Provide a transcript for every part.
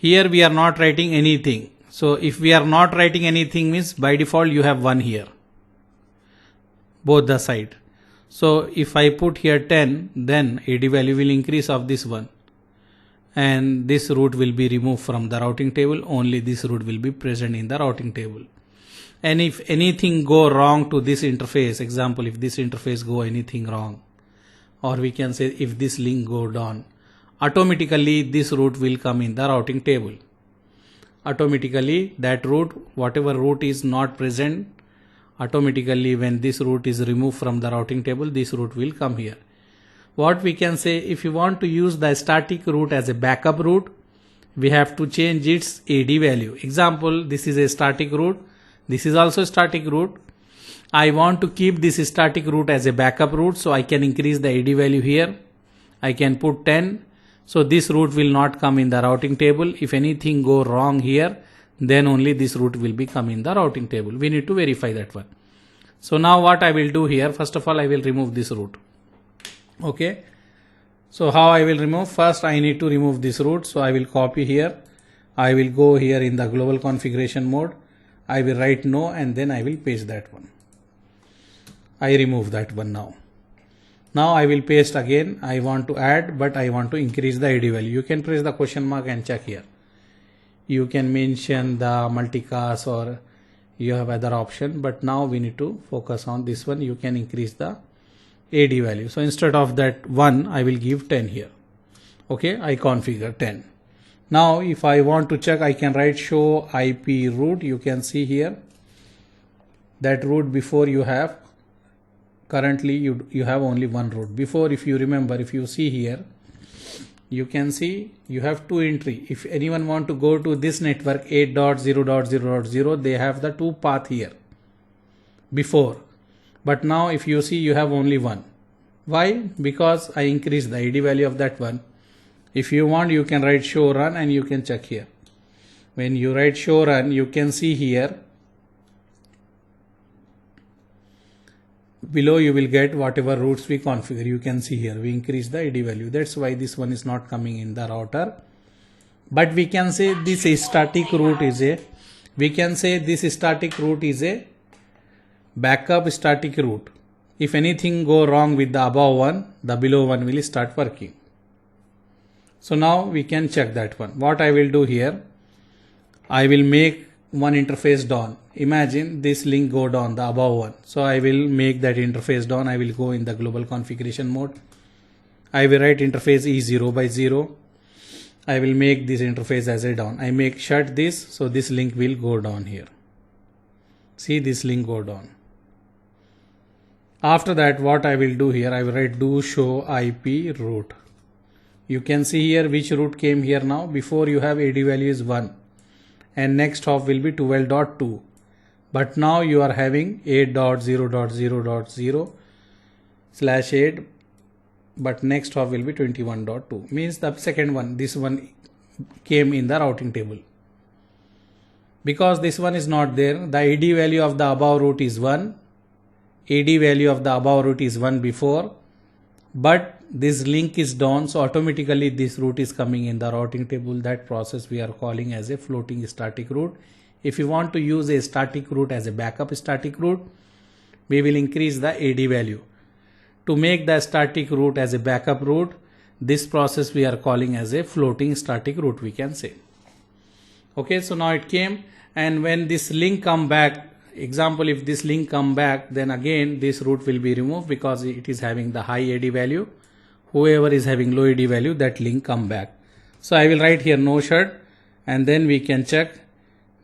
Here we are not writing anything. So if we are not writing anything means by default you have 1 here, both the side. So if I put here 10, then AD value will increase of this one, and this route will be removed from the routing table. Only this route will be present in the routing table. And if anything go wrong to this interface, example, if this interface go anything wrong, or we can say if this link go down, automatically this route will come in the routing table. Automatically that route, whatever route is not present, automatically when this route is removed from the routing table, this route will come here. What we can say, if you want to use the static route as a backup route, we have to change its AD value. Example, this is a static route, this is also a static route. I want to keep this static route as a backup route, so I can increase the AD value here. I can put 10. So this route will not come in the routing table. If anything go wrong here, then only this route will be come in the routing table. We need to verify that one. So now what I will do here, first of all I will remove this route. Okay. So how I will remove? First I need to remove this route. So I will copy here. I will go here in the global configuration mode. I will write no and then I will paste that one. I remove that one now. Now I will paste again. I want to add, but I want to increase the AD value. You can press the question mark and check here. You can mention the multicast or you have other option, but now we need to focus on this one. You can increase the AD value. So instead of that 1, I will give 10 here. Okay, I configure 10. Now if I want to check, I can write show IP route. You can see here that route before you have, currently you have only one route. Before, if you remember, if you see here, you can see you have 2 entry. If anyone want to go to this network 8.0.0.0, they have the 2 path here before. But now if you see, you have only one. Why? Because I increased the AD value of that one. If you want, you can write show run and you can check here. When you write show run, you can see here below you will get whatever routes we configure. You can see here we increase the AD value. That's why this one is not coming in the router. But we can say this static route is a, backup static route. If anything go wrong with the above one, the below one will start working. So now we can check that one. What I will do here, I will make one interface down. Imagine this link go down, the above one. So I will make that interface down. I will go in the global configuration mode. I will write interface E0 by 0. I will make this interface as a down. I make shut this, so this link will go down here. See, this link go down. After that, what I will do here, I will write do show IP route. You can see here which route came here now. Before you have AD value is 1 and next hop will be 12.2. But now you are having 8.0.0.0/8, but next hop will be 21.2. Means the second one, this one came in the routing table. Because this one is not there, the AD value of the above route is 1. AD value of the above route is 1 before, but this link is down, so automatically this route is coming in the routing table. That process we are calling as a floating static route. If you want to use a static route as a backup static route, we will increase the AD value. To make the static route as a backup route, this process we are calling as a floating static route, we can say. Okay, so now it came, and when this link come back, example, if this link come back, then again this route will be removed because it is having the high AD value. Whoever is having low AD value, that link come back. So I will write here no shut, and then we can check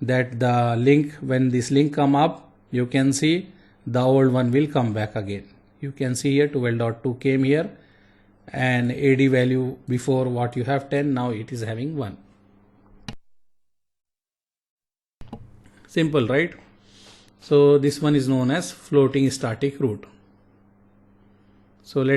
that the link, when this link come up, you can see the old one will come back again. You can see here 12.2 came here, and AD value before what you have 10, now it is having 1. Simple, right? So this one is known as floating static route. So let's